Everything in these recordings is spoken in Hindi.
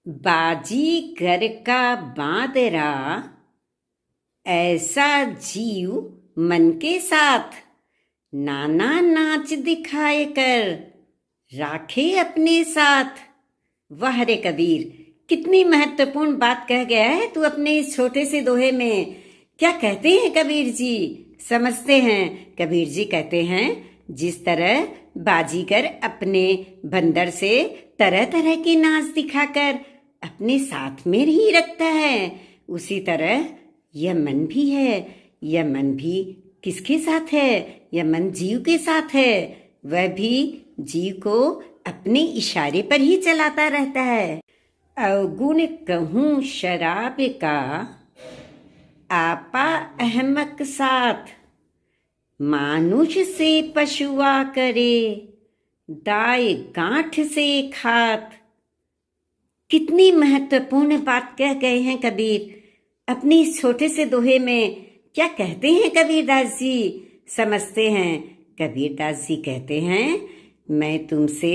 बाजीगर का बांदरा ऐसा जीव मन के साथ, नाना नाच दिखाए कर राखे अपने साथ। वाह रे कबीर, कितनी महत्वपूर्ण बात कह गया है तू अपने इस छोटे से दोहे में। क्या कहते हैं कबीर जी, समझते हैं? कबीर जी कहते हैं, जिस तरह बाजीगर अपने बंदर से तरह तरह के नाच दिखाकर अपने साथ में ही रखता है, उसी तरह यह मन भी है। यह मन भी किसके साथ है? यह मन जीव के साथ है। वह भी जीव को अपने इशारे पर ही चलाता रहता है। अवगुण कहूँ शराब का, आपा अहमक साथ। मानुष से पशुआ करे, दाय गांठ से खात। कितनी महत्वपूर्ण बात कह गए हैं कबीर अपने इस छोटे से दोहे में। क्या कहते हैं कबीरदास जी, समझते हैं? कबीरदास जी कहते हैं, मैं तुमसे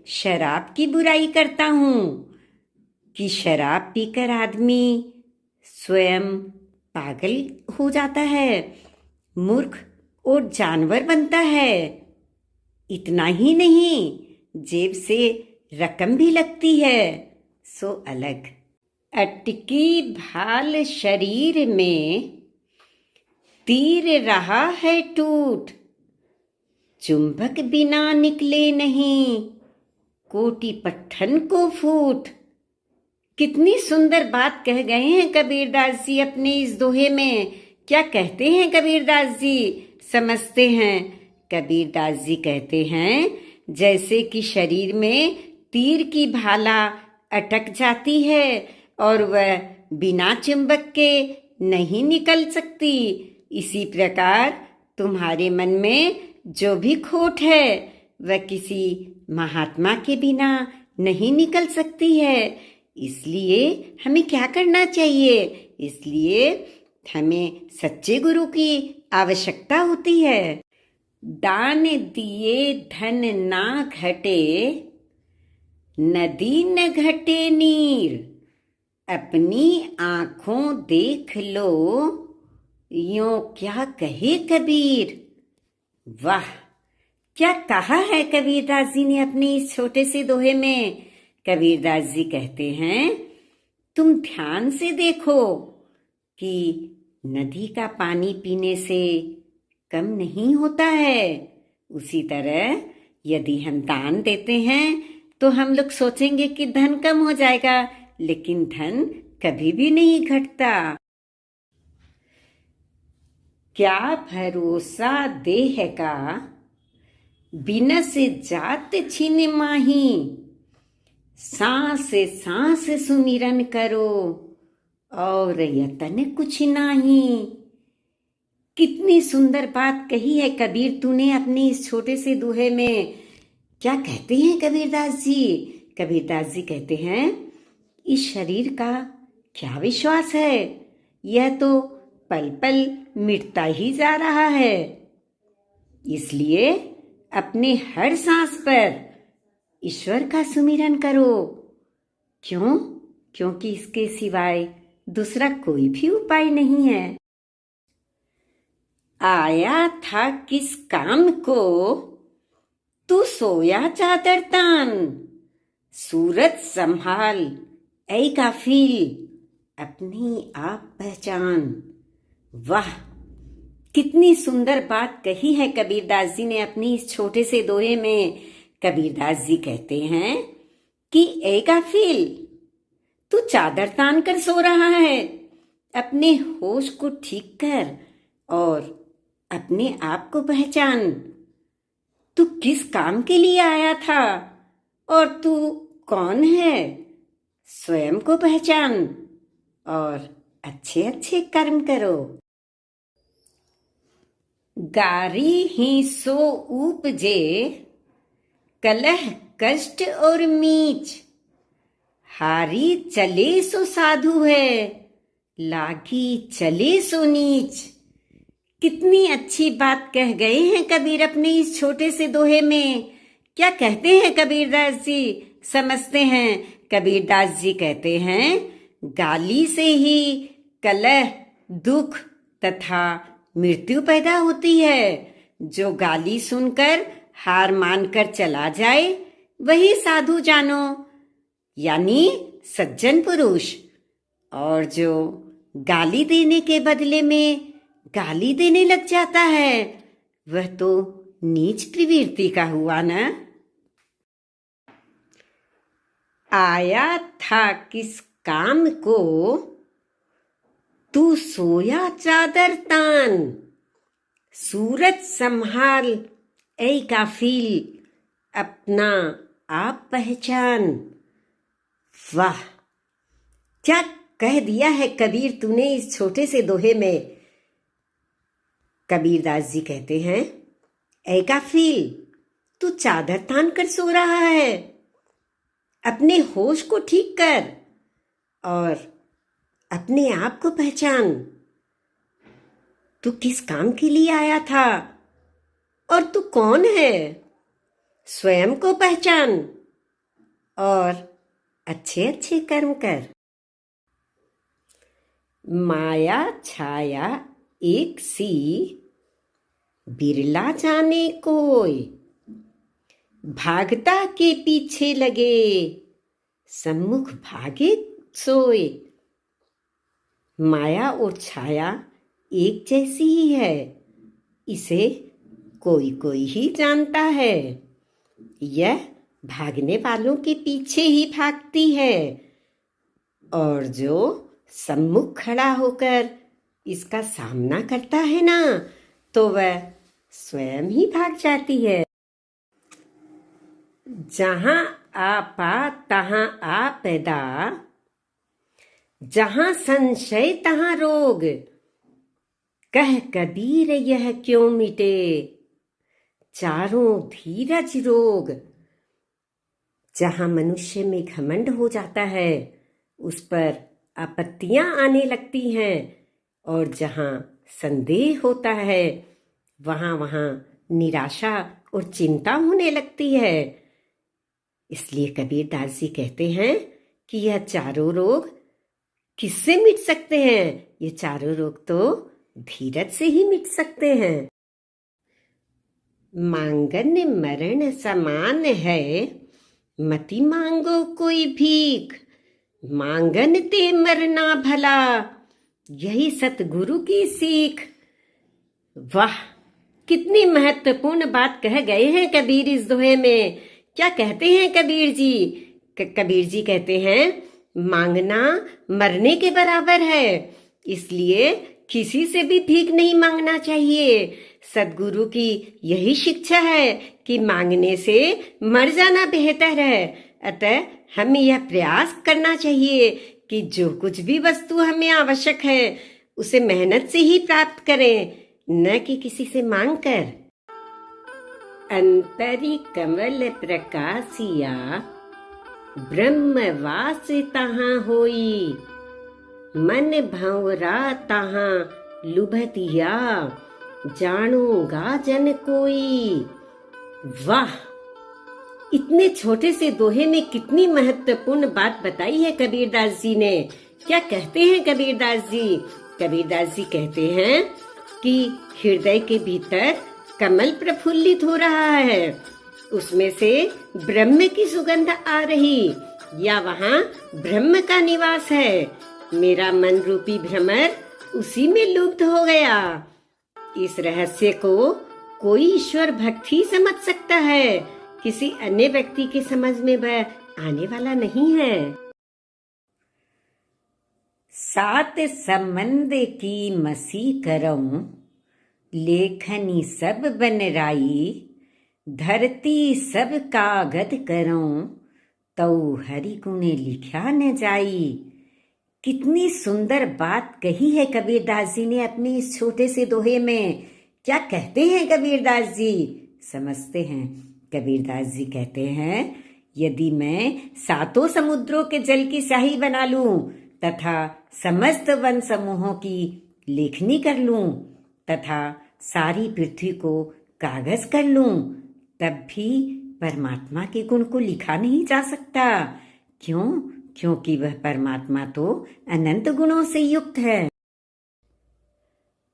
शराब की बुराई करता हूँ कि शराब पीकर आदमी स्वयं पागल हो जाता है, मूर्ख और जानवर बनता है। इतना ही नहीं, जेब से रकम भी लगती है, सो अलग। अटकी भाल शरीर में, तीर रहा है टूट। चुंबक बिना निकले नहीं, कोटि पट्टन को फूट। कितनी सुंदर बात कह गए हैं कबीरदास जी अपने इस दोहे में। क्या कहते हैं कबीरदास जी, समझते हैं? कबीरदास जी कहते हैं, जैसे कि शरीर में तीर की भाला अटक जाती है और वह बिना चुंबक के नहीं निकल सकती, इसी प्रकार तुम्हारे मन में जो भी खोट है वह किसी महात्मा के बिना नहीं निकल सकती है। इसलिए हमें क्या करना चाहिए? इसलिए हमें सच्चे गुरु की आवश्यकता होती है। दान दिए धन ना घटे, नदी न घटे नीर। अपनी आंखों देख लो, यूं क्या कहे कबीर। वाह, क्या कहा है कबीरदास जी ने अपने इस छोटे से दोहे में। कबीरदास जी कहते हैं, तुम ध्यान से देखो कि नदी का पानी पीने से कम नहीं होता है। उसी तरह यदि हम दान देते हैं तो हम लोग सोचेंगे कि धन कम हो जाएगा, लेकिन धन कभी भी नहीं घटता। क्या भरोसा देह का, बिनस जात छिन माही। सांस सांस सुमिरन करो, और यतन कुछ नाही। कितनी सुंदर बात कही है कबीर तूने अपने इस छोटे से दोहे में। क्या कहते हैं कबीरदास जी? कबीरदास जी कहते हैं, इस शरीर का क्या विश्वास है, यह तो पल पल मिटता ही जा रहा है। इसलिए अपने हर सांस पर ईश्वर का सुमिरन करो। क्यों? क्योंकि इसके सिवाय दूसरा कोई भी उपाय नहीं है। आया था किस काम को, तू सोया चादर तान। सूरत संभाल ऐ गाफिल, अपनी आप पहचान। वाह, कितनी सुंदर बात कही है कबीरदास जी ने अपनी इस छोटे से दोहे में। कबीरदास जी कहते हैं कि ऐ गाफिल, तू चादर तान कर सो रहा है, अपने होश को ठीक कर और अपने आप को पहचान। तू किस काम के लिए आया था और तू कौन है, स्वयं को पहचान और अच्छे अच्छे कर्म करो। गारी ही सो उपजे, कलह कष्ट और मीच। हारी चले सो साधु है, लागी चले सो नीच। कितनी अच्छी बात कह गए हैं कबीर अपने इस छोटे से दोहे में। क्या कहते हैं कबीरदास जी, समझते हैं? कबीरदास जी कहते हैं, गाली से ही कलह, दुख तथा मृत्यु पैदा होती है। जो गाली सुनकर हार मानकर चला जाए वही साधु जानो, यानी सज्जन पुरुष। और जो गाली देने के बदले में गाली देने लग जाता है वह तो नीच प्रवृत्ति का हुआ ना। आया था किस काम को, तू सोया चादर तान, सूरज संभाल ऐ गाफिल, अपना आप पहचान। वाह, क्या कह दिया है कबीर तूने इस छोटे से दोहे में। कबीरदास जी कहते हैं, ऐ गाफिल, तू चादर तान कर सो रहा है, अपने होश को ठीक कर और अपने आप को पहचान। तू किस काम के लिए आया था और तू कौन है, स्वयं को पहचान और अच्छे अच्छे कर्म कर। माया छाया एक सी, बिरला जाने कोई, भागता के पीछे लगे, सम्मुख भागे सोए। माया और छाया एक जैसी ही है, इसे कोई कोई ही जानता है। यह भागने वालों के पीछे ही भागती है और जो सम्मुख खड़ा होकर इसका सामना करता है ना, तो वह स्वयं ही भाग जाती है। जहां आपा तहां आ पैदा, जहां संशय तहां रोग, कह कबीर यह क्यों मिटे, चारों धीरज रोग। जहां मनुष्य में घमंड हो जाता है उस पर आपत्तियां आने लगती हैं, और जहां संदेह होता है वहां वहां निराशा और चिंता होने लगती है। इसलिए कबीरदास जी कहते हैं कि यह चारों रोग किससे मिट सकते हैं? ये चारों रोग तो धीरज से ही मिट सकते हैं। मांगन मरण समान है, मति मांगो कोई भीख, मांगन ते मरना भला, यही सतगुरु की सीख। वाह, कितनी महत्वपूर्ण बात कह गए हैं कबीर इस दोहे में। क्या कहते हैं कबीर जी? कबीर जी कहते हैं, मांगना मरने के बराबर है, इसलिए किसी से भी भीख नहीं मांगना चाहिए। सदगुरु की यही शिक्षा है कि मांगने से मर जाना बेहतर है। अतः हमें यह प्रयास करना चाहिए कि जो कुछ भी वस्तु हमें आवश्यक है उसे मेहनत से ही प्राप्त करें, न कि किसी से मांग कर। अंतरी कमल प्रकाशिया, ब्रह्मवास तहाँ होई, मन भंवरा तहाँ लुभतिया, जानूंगा जन कोई। वाह, इतने छोटे से दोहे में कितनी महत्वपूर्ण बात बताई है कबीरदास जी ने। क्या कहते हैं कबीरदास जी? कबीरदास जी कहते हैं कि हृदय के भीतर कमल प्रफुल्लित हो रहा है, उसमें से ब्रह्म की सुगंध आ रही, या वहाँ ब्रह्म का निवास है। मेरा मन रूपी भ्रमर उसी में लुप्त हो गया। इस रहस्य को कोई ईश्वर भक्त ही समझ सकता है, किसी अन्य व्यक्ति के समझ में वह आने वाला नहीं है। सात संबंध की मसी करम, लेखनी सब बनराई, धरती सब कागद करऊं, तऊ हरि गुणे लिखा न जाई। कितनी सुंदर बात कही है कबीरदास जी ने अपने इस छोटे से दोहे में। क्या कहते हैं कबीरदास जी? समझते हैं। कबीरदास जी कहते हैं, यदि मैं सातों समुद्रों के जल की स्याही बना लूं तथा समस्त वन समूहों की लेखनी कर लूं तथा सारी पृथ्वी को कागज कर लूं, तब भी परमात्मा के गुण को लिखा नहीं जा सकता, क्यों? क्योंकि वह परमात्मा तो अनंत गुणों से युक्त है।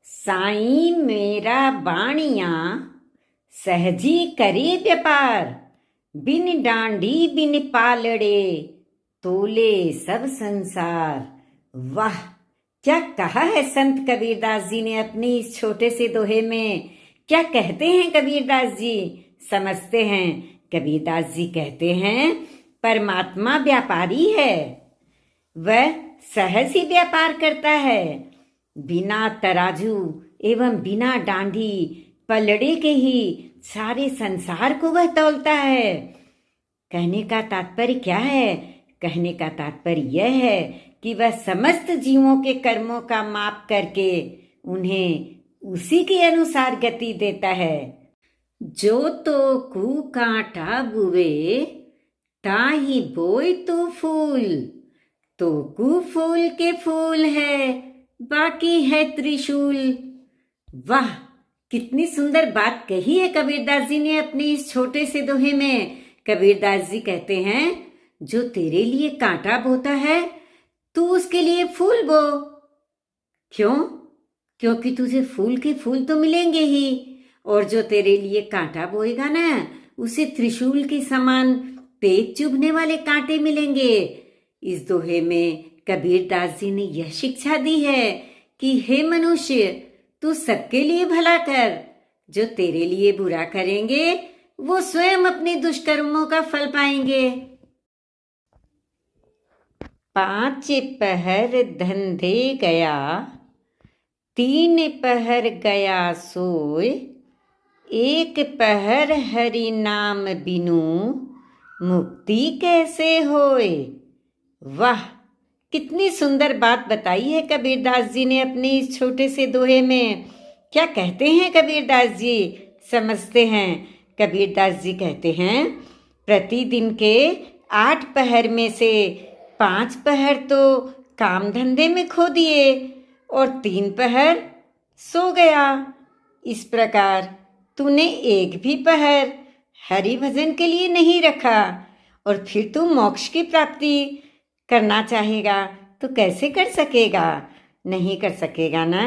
साईं मेरा बाणिया सहजी करे व्यापार, बिन डांडी बिन पालड़े तोले सब संसार। वाह, क्या कहा है संत कबीरदास जी ने अपनी इस छोटे से दोहे में। क्या कहते हैं कबीरदास जी? समझते हैं। कबीरदास जी कहते हैं परमात्मा व्यापारी है, वह सहज ही व्यापार करता है, बिना तराजू एवं बिना डांडी पलड़े के ही सारे संसार को वह तौलता है। कहने का तात्पर्य क्या है? कहने का तात्पर्य यह है कि वह समस्त जीवों के कर्मों का माप करके उन्हें उसी के अनुसार गति देता है। जो तो कू कांटा बुवे ताही बोई तो फूल, तो कू फूल के फूल है बाकी है त्रिशूल। वाह, कितनी सुंदर बात कही है कबीरदास जी ने अपने इस छोटे से दोहे में। कबीरदास जी कहते हैं जो तेरे लिए कांटा बोता है तू उसके लिए फूल बो। क्यों? क्योंकि तुझे फूल के फूल तो मिलेंगे ही, और जो तेरे लिए कांटा बोएगा ना उसे त्रिशूल के समान पेट चुभने वाले कांटे मिलेंगे। इस दोहे में कबीरदास जी ने यह शिक्षा दी है कि हे मनुष्य, तू सबके लिए भला कर, जो तेरे लिए बुरा करेंगे वो स्वयं अपने दुष्कर्मों का फल पाएंगे। 5 पहर धंधे गया, 3 पहर गया सोय, 1 पहर हरि नाम बिनु मुक्ति कैसे होए। वाह, कितनी सुंदर बात बताई है कबीरदास जी ने अपने इस छोटे से दोहे में। क्या कहते हैं कबीरदास जी? समझते हैं। कबीरदास जी कहते हैं प्रतिदिन के 8 पहर में से 5 पहर तो काम धंधे में खो दिए और 3 पहर सो गया। इस प्रकार तूने एक भी पहर हरि भजन के लिए नहीं रखा, और फिर तू मोक्ष की प्राप्ति करना चाहेगा तो कैसे कर सकेगा? नहीं कर सकेगा ना।